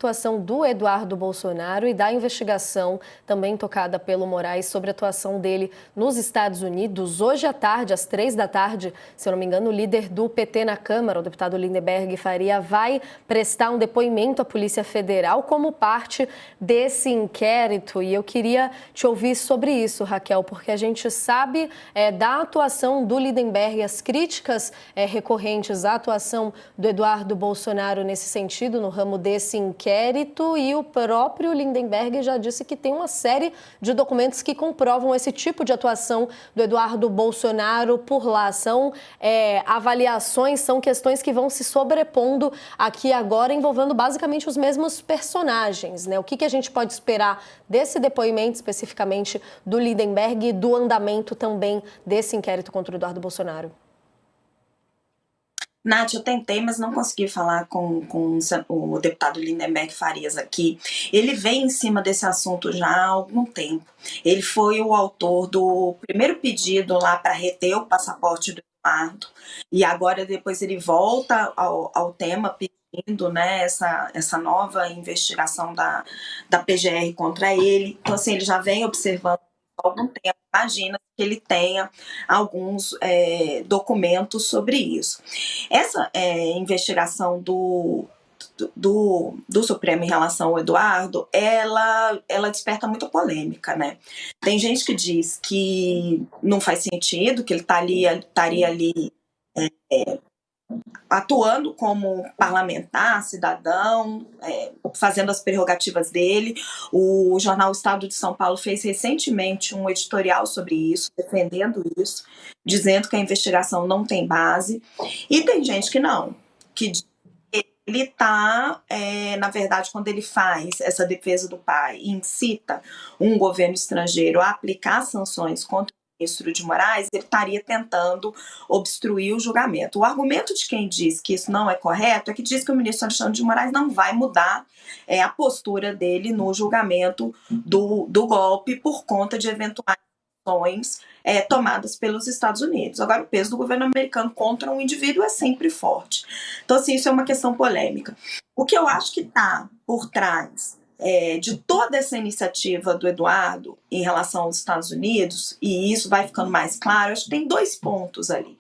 Atuação do Eduardo Bolsonaro e da investigação também tocada pelo Moraes sobre a atuação dele nos Estados Unidos. Hoje à tarde, às 15h, se eu não me engano, o líder do PT na Câmara, o deputado Lindenberg Faria, vai prestar um depoimento à Polícia Federal como parte desse inquérito. E eu queria te ouvir sobre isso, Raquel, porque a gente sabe da atuação do Lindenberg, as críticas recorrentes à atuação do Eduardo Bolsonaro nesse sentido, no ramo desse inquérito. E o próprio Lindenberg já disse que tem uma série de documentos que comprovam esse tipo de atuação do Eduardo Bolsonaro por lá. São avaliações, são questões que vão se sobrepondo aqui agora, envolvendo basicamente os mesmos personagens, né? O que a gente pode esperar desse depoimento, especificamente do Lindenberg, e do andamento também desse inquérito contra o Eduardo Bolsonaro? Nath, eu tentei, mas não consegui falar com o deputado Lindenberg Farias aqui. Ele vem em cima desse assunto já há algum tempo. Ele foi o autor do primeiro pedido lá para reter o passaporte do Eduardo, e agora depois ele volta ao tema pedindo, né, essa nova investigação da PGR contra ele. Então, assim, ele já vem observando há algum tempo. Imagina que ele tenha alguns documentos sobre isso. Essa investigação do Supremo em relação ao Eduardo, ela desperta muita polêmica, né? Tem gente que diz que não faz sentido, que ele estaria ali atuando como parlamentar, cidadão, fazendo as prerrogativas dele. O jornal Estado de São Paulo fez recentemente um editorial sobre isso, defendendo isso, dizendo que a investigação não tem base. E tem gente que não, que ele está, na verdade, quando ele faz essa defesa do pai e incita um governo estrangeiro a aplicar sanções contra ministro de Moraes, ele estaria tentando obstruir o julgamento. O argumento de quem diz que isso não é correto é que diz que o ministro Alexandre de Moraes não vai mudar a postura dele no julgamento do golpe por conta de eventuais ações tomadas pelos Estados Unidos. Agora, o peso do governo americano contra um indivíduo é sempre forte. Então, assim, isso é uma questão polêmica. O que eu acho que está por trás de toda essa iniciativa do Eduardo em relação aos Estados Unidos, e isso vai ficando mais claro, acho que tem dois pontos ali.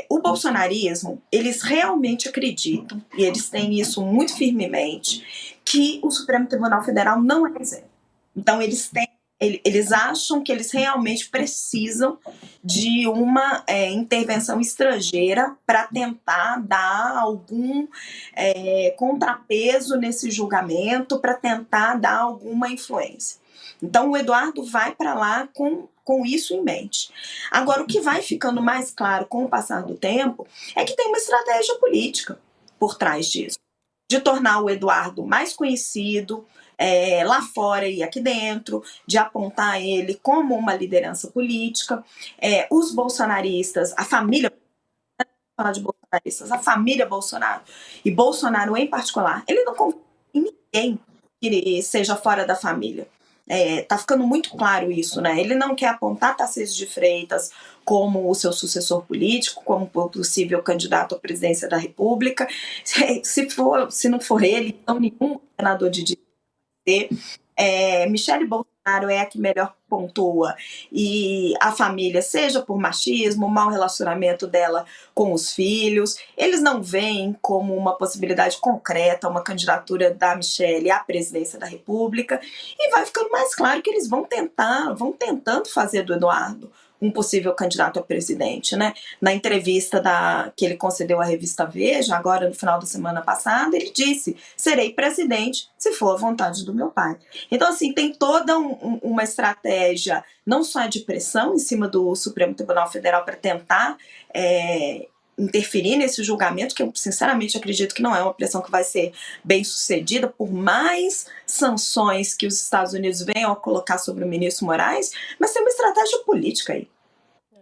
O bolsonarismo, eles realmente acreditam, e eles têm isso muito firmemente, que o Supremo Tribunal Federal não é isento. Então, eles acham que eles realmente precisam de uma intervenção estrangeira para tentar dar algum contrapeso nesse julgamento, para tentar dar alguma influência. Então, o Eduardo vai para lá com isso em mente. Agora, o que vai ficando mais claro com o passar do tempo é que tem uma estratégia política por trás disso, de tornar o Eduardo mais conhecido, lá fora e aqui dentro, de apontar ele como uma liderança política. Os bolsonaristas, a família Bolsonaro, e Bolsonaro em particular, ele não confia em ninguém que seja fora da família. Tá ficando muito claro isso, né? Ele não quer apontar Tarcísio de Freitas como o seu sucessor político, como possível candidato à presidência da República. Se não for ele, então nenhum governador de direita. Michele Bolsonaro é a que melhor pontua, e a família, seja por machismo, mau relacionamento dela com os filhos, eles não veem como uma possibilidade concreta uma candidatura da Michele à presidência da República, e vai ficando mais claro que eles vão tentando fazer do Eduardo um possível candidato a presidente, né? Na entrevista que ele concedeu à revista Veja, agora no final da semana passada, ele disse: serei presidente se for a vontade do meu pai. Então, assim, tem toda uma estratégia, não só de pressão em cima do Supremo Tribunal Federal para tentar interferir nesse julgamento, que eu sinceramente acredito que não é uma pressão que vai ser bem sucedida, por mais sanções que os Estados Unidos venham a colocar sobre o ministro Moraes, mas tem uma estratégia política aí.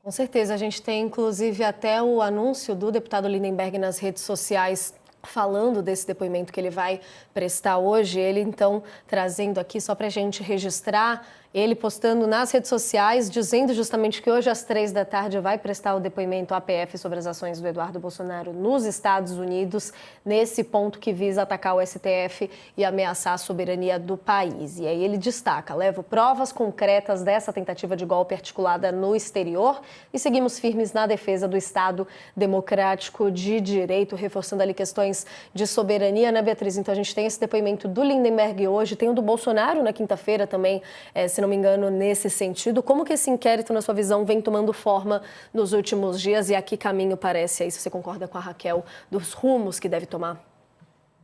Com certeza, a gente tem inclusive até o anúncio do deputado Lindenberg nas redes sociais falando desse depoimento que ele vai prestar hoje. Ele então trazendo aqui, só para a gente registrar, Ele postando nas redes sociais, dizendo justamente que hoje às 15h vai prestar o depoimento à PF sobre as ações do Eduardo Bolsonaro nos Estados Unidos, nesse ponto que visa atacar o STF e ameaçar a soberania do país. E aí ele destaca: levo provas concretas dessa tentativa de golpe articulada no exterior e seguimos firmes na defesa do Estado democrático de direito, reforçando ali questões de soberania, né, Beatriz? Então a gente tem esse depoimento do Lindenberg hoje, tem o do Bolsonaro na quinta-feira também, se não me engano, nesse sentido. Como que esse inquérito, na sua visão, vem tomando forma nos últimos dias e a que caminho parece, aí se você concorda com a Raquel, dos rumos que deve tomar?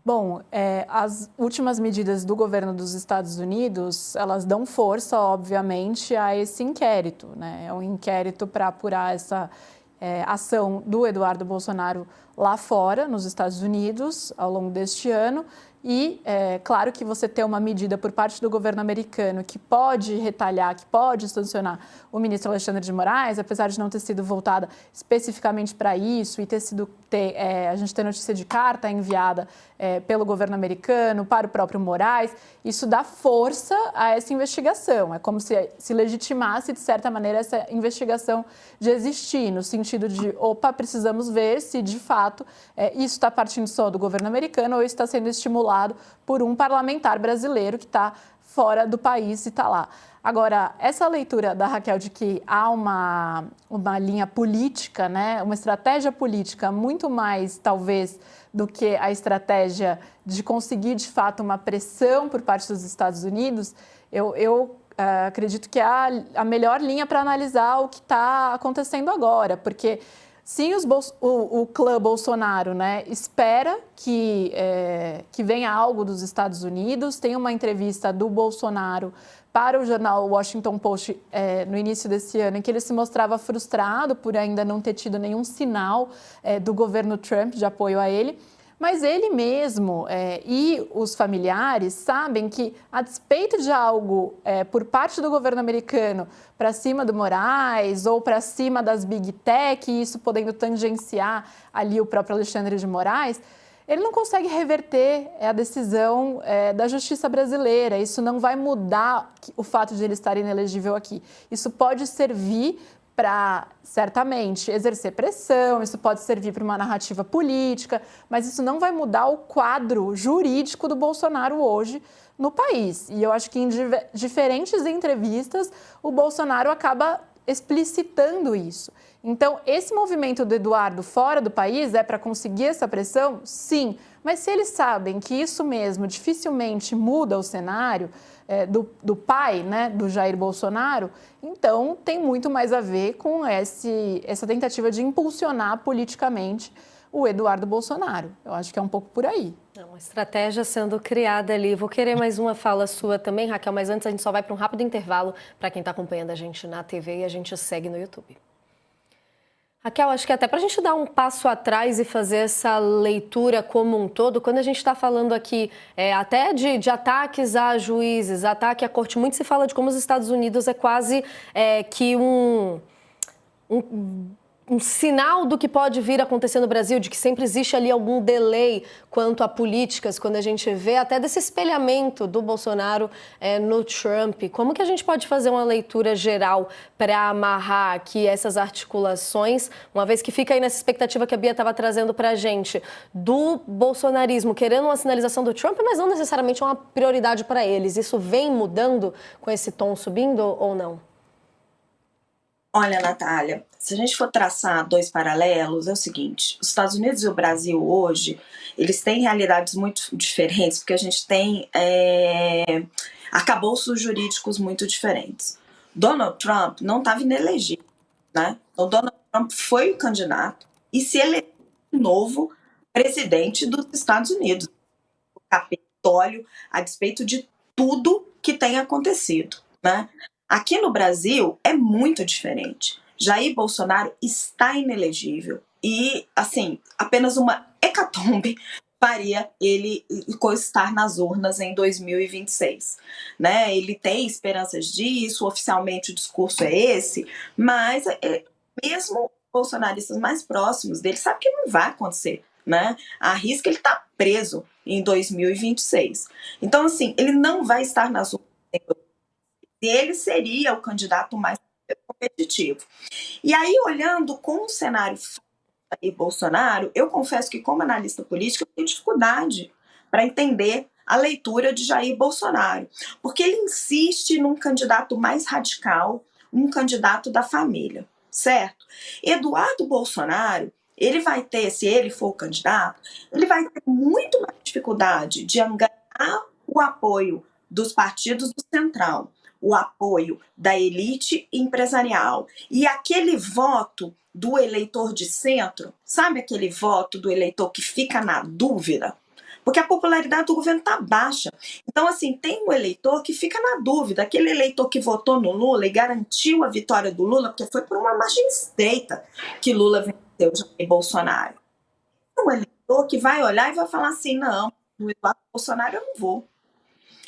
Bom, as últimas medidas do governo dos Estados Unidos, elas dão força, obviamente, a esse inquérito, né? É um inquérito para apurar essa ação do Eduardo Bolsonaro lá fora, nos Estados Unidos, ao longo deste ano. E, claro que você ter uma medida por parte do governo americano que pode retalhar, que pode sancionar o ministro Alexandre de Moraes, apesar de não ter sido voltada especificamente para isso e a gente ter notícia de carta enviada pelo governo americano para o próprio Moraes, isso dá força a essa investigação. É como se legitimasse, de certa maneira, essa investigação de existir, no sentido de, opa, precisamos ver se, de fato, isso está partindo só do governo americano ou está sendo estimulado por um parlamentar brasileiro que está fora do país e está lá. Agora, essa leitura da Raquel de que há uma linha política, né, uma estratégia política muito mais, talvez, do que a estratégia de conseguir, de fato, uma pressão por parte dos Estados Unidos, eu acredito que é a melhor linha para analisar o que está acontecendo agora, porque sim, o clã Bolsonaro, né, espera que venha algo dos Estados Unidos. Tem uma entrevista do Bolsonaro para o jornal Washington Post no início desse ano, em que ele se mostrava frustrado por ainda não ter tido nenhum sinal do governo Trump de apoio a ele. Mas ele mesmo e os familiares sabem que, a despeito de algo por parte do governo americano para cima do Moraes ou para cima das Big Tech, isso podendo tangenciar ali o próprio Alexandre de Moraes, ele não consegue reverter a decisão da justiça brasileira. Isso não vai mudar o fato de ele estar inelegível aqui. Isso pode servir para, certamente, exercer pressão, isso pode servir para uma narrativa política, mas isso não vai mudar o quadro jurídico do Bolsonaro hoje no país. E eu acho que em diferentes entrevistas o Bolsonaro acaba explicitando isso. Então, esse movimento do Eduardo fora do país é para conseguir essa pressão? Sim, mas se eles sabem que isso mesmo dificilmente muda o cenário do pai, né, do Jair Bolsonaro, então tem muito mais a ver com essa tentativa de impulsionar politicamente o Eduardo Bolsonaro. Eu acho que é um pouco por aí. Uma estratégia sendo criada ali. Vou querer mais uma fala sua também, Raquel, mas antes a gente só vai para um rápido intervalo para quem está acompanhando a gente na TV e a gente segue no YouTube. Raquel, acho que até para a gente dar um passo atrás e fazer essa leitura como um todo, quando a gente está falando aqui até de ataques a juízes, ataque à corte, muito se fala de como os Estados Unidos é quase que um sinal do que pode vir a acontecer no Brasil, de que sempre existe ali algum delay quanto a políticas, quando a gente vê até desse espelhamento do Bolsonaro no Trump. Como que a gente pode fazer uma leitura geral para amarrar aqui essas articulações, uma vez que fica aí nessa expectativa que a Bia estava trazendo para a gente, do bolsonarismo querendo uma sinalização do Trump, mas não necessariamente uma prioridade para eles. Isso vem mudando com esse tom subindo ou não? Olha, Natália, se a gente for traçar dois paralelos, é o seguinte: os Estados Unidos e o Brasil hoje, eles têm realidades muito diferentes, porque a gente tem arcabouços jurídicos muito diferentes. Donald Trump não estava inelegível, né? Então, Donald Trump foi o candidato e se elegeu novo presidente dos Estados Unidos. O Capitólio, a despeito de tudo que tem acontecido, né? Aqui no Brasil é muito diferente. Jair Bolsonaro está inelegível e, assim, apenas uma hecatombe faria ele estar nas urnas em 2026. Né? Ele tem esperanças disso, oficialmente o discurso é esse, mas mesmo bolsonaristas mais próximos dele sabem que não vai acontecer. Né? Arrisca ele estar preso em 2026. Então, assim, ele não vai estar nas urnas em 2026. ele seria o candidato mais competitivo. E aí, olhando com o cenário e Bolsonaro, eu confesso que, como analista política, eu tenho dificuldade para entender a leitura de Jair Bolsonaro, porque ele insiste num candidato mais radical, um candidato da família, certo? Eduardo Bolsonaro, ele vai ter, se ele for o candidato, ele vai ter muito mais dificuldade de angariar o apoio dos partidos do Centrão, o apoio da elite empresarial e aquele voto do eleitor de centro, sabe aquele voto do eleitor que fica na dúvida? Porque a popularidade do governo está baixa. Então, assim, tem um eleitor que fica na dúvida, aquele eleitor que votou no Lula e garantiu a vitória do Lula, porque foi por uma margem estreita que Lula venceu Jair Bolsonaro. É um eleitor que vai olhar e vai falar assim, não, no Eduardo Bolsonaro eu não vou.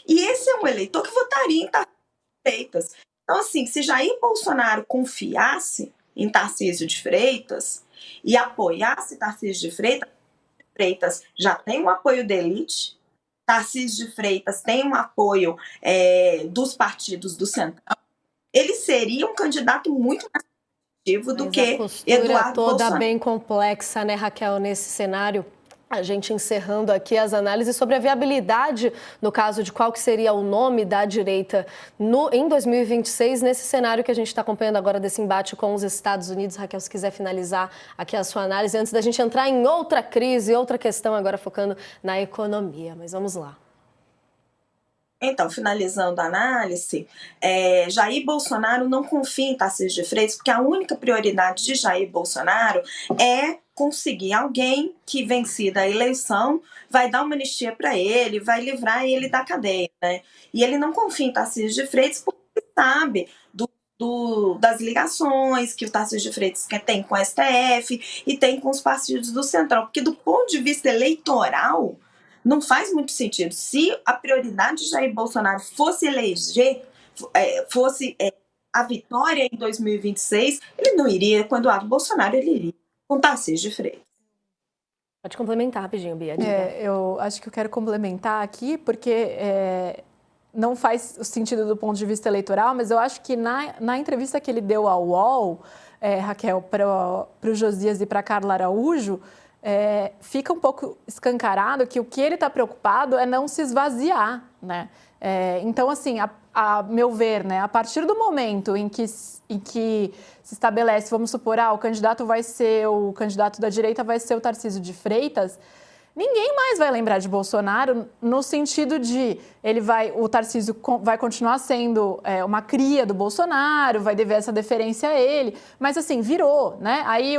E esse é um eleitor que votaria em Tarcísio de Freitas. Então, assim, se Jair Bolsonaro confiasse em Tarcísio de Freitas e apoiasse Tarcísio de Freitas já tem um apoio da elite, Tarcísio de Freitas tem um apoio dos partidos do Centrão, ele seria um candidato muito mais competitivo do que Eduardo toda Bolsonaro. Bem complexa, né, Raquel, nesse cenário. A gente encerrando aqui as análises sobre a viabilidade, no caso de qual que seria o nome da direita em 2026, nesse cenário que a gente está acompanhando agora desse embate com os Estados Unidos. Raquel, se quiser finalizar aqui a sua análise, antes da gente entrar em outra crise, outra questão, agora focando na economia. Mas vamos lá. Então, finalizando a análise, Jair Bolsonaro não confia em Tarcísio de Freitas, porque a única prioridade de Jair Bolsonaro é conseguir alguém que, vencida a eleição, vai dar uma anistia para ele, vai livrar ele da cadeia, né? E ele não confia em Tarcísio de Freitas porque ele sabe das ligações que o Tarcísio de Freitas tem com o STF e tem com os partidos do Centrão, porque do ponto de vista eleitoral, não faz muito sentido. Se a prioridade de Jair Bolsonaro fosse eleger, fosse a vitória em 2026, ele não iria com Eduardo Bolsonaro, ele iria com Tarcísio de Freitas. Pode complementar rapidinho, Bia. Eu acho que eu quero complementar aqui, porque não faz sentido do ponto de vista eleitoral, mas eu acho que na entrevista que ele deu ao UOL, Raquel, para o Josias e para a Carla Araújo, fica um pouco escancarado que o que ele está preocupado é não se esvaziar, né? Então, assim, a meu ver, né, a partir do momento em que se estabelece, vamos supor, o candidato da direita vai ser o Tarcísio de Freitas, ninguém mais vai lembrar de Bolsonaro no sentido de o Tarcísio vai continuar sendo uma cria do Bolsonaro, vai dever essa deferência a ele, mas assim, virou, né? Aí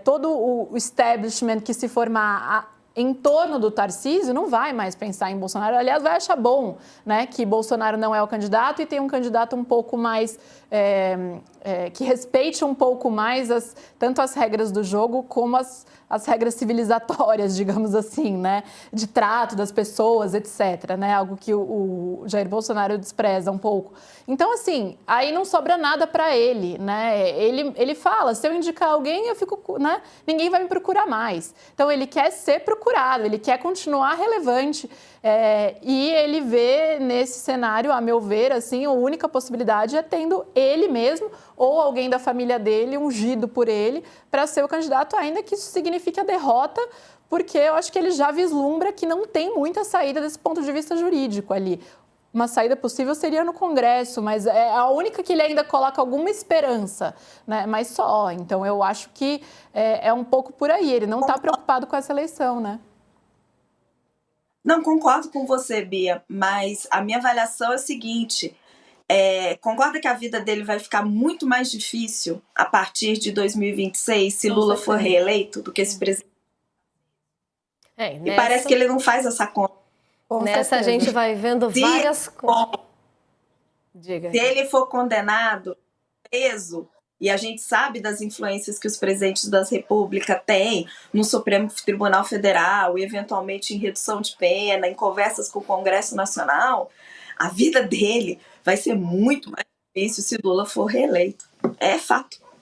todo o establishment que se formar em torno do Tarcísio não vai mais pensar em Bolsonaro, aliás, vai achar bom, né, que Bolsonaro não é o candidato e tem um candidato um pouco mais, que respeite um pouco mais tanto as regras do jogo como as regras civilizatórias, digamos assim, né, de trato das pessoas, etc., né, algo que o Jair Bolsonaro despreza um pouco. Então, assim, aí não sobra nada para ele, né, ele fala, se eu indicar alguém, eu fico, né, ninguém vai me procurar mais. Então, ele quer ser procurado, ele quer continuar relevante, e ele vê nesse cenário, a meu ver, assim, a única possibilidade é tendo ele mesmo ou alguém da família dele ungido por ele para ser o candidato, ainda que isso signifique a derrota, porque eu acho que ele já vislumbra que não tem muita saída desse ponto de vista jurídico ali. Uma saída possível seria no Congresso, mas é a única que ele ainda coloca alguma esperança, né? Mas só. Então, eu acho que é um pouco por aí. Ele não está preocupado com essa eleição, né? Não, concordo com você, Bia, mas a minha avaliação é a seguinte: concorda que a vida dele vai ficar muito mais difícil a partir de 2026 se Lula for reeleito do que esse presidente? E parece que ele não faz essa conta. Nessa a gente vai vendo várias coisas. Se ele for condenado, preso, e a gente sabe das influências que os presidentes das repúblicas têm no Supremo Tribunal Federal, e eventualmente em redução de pena, em conversas com o Congresso Nacional, a vida dele vai ser muito mais difícil se Lula for reeleito. É fato.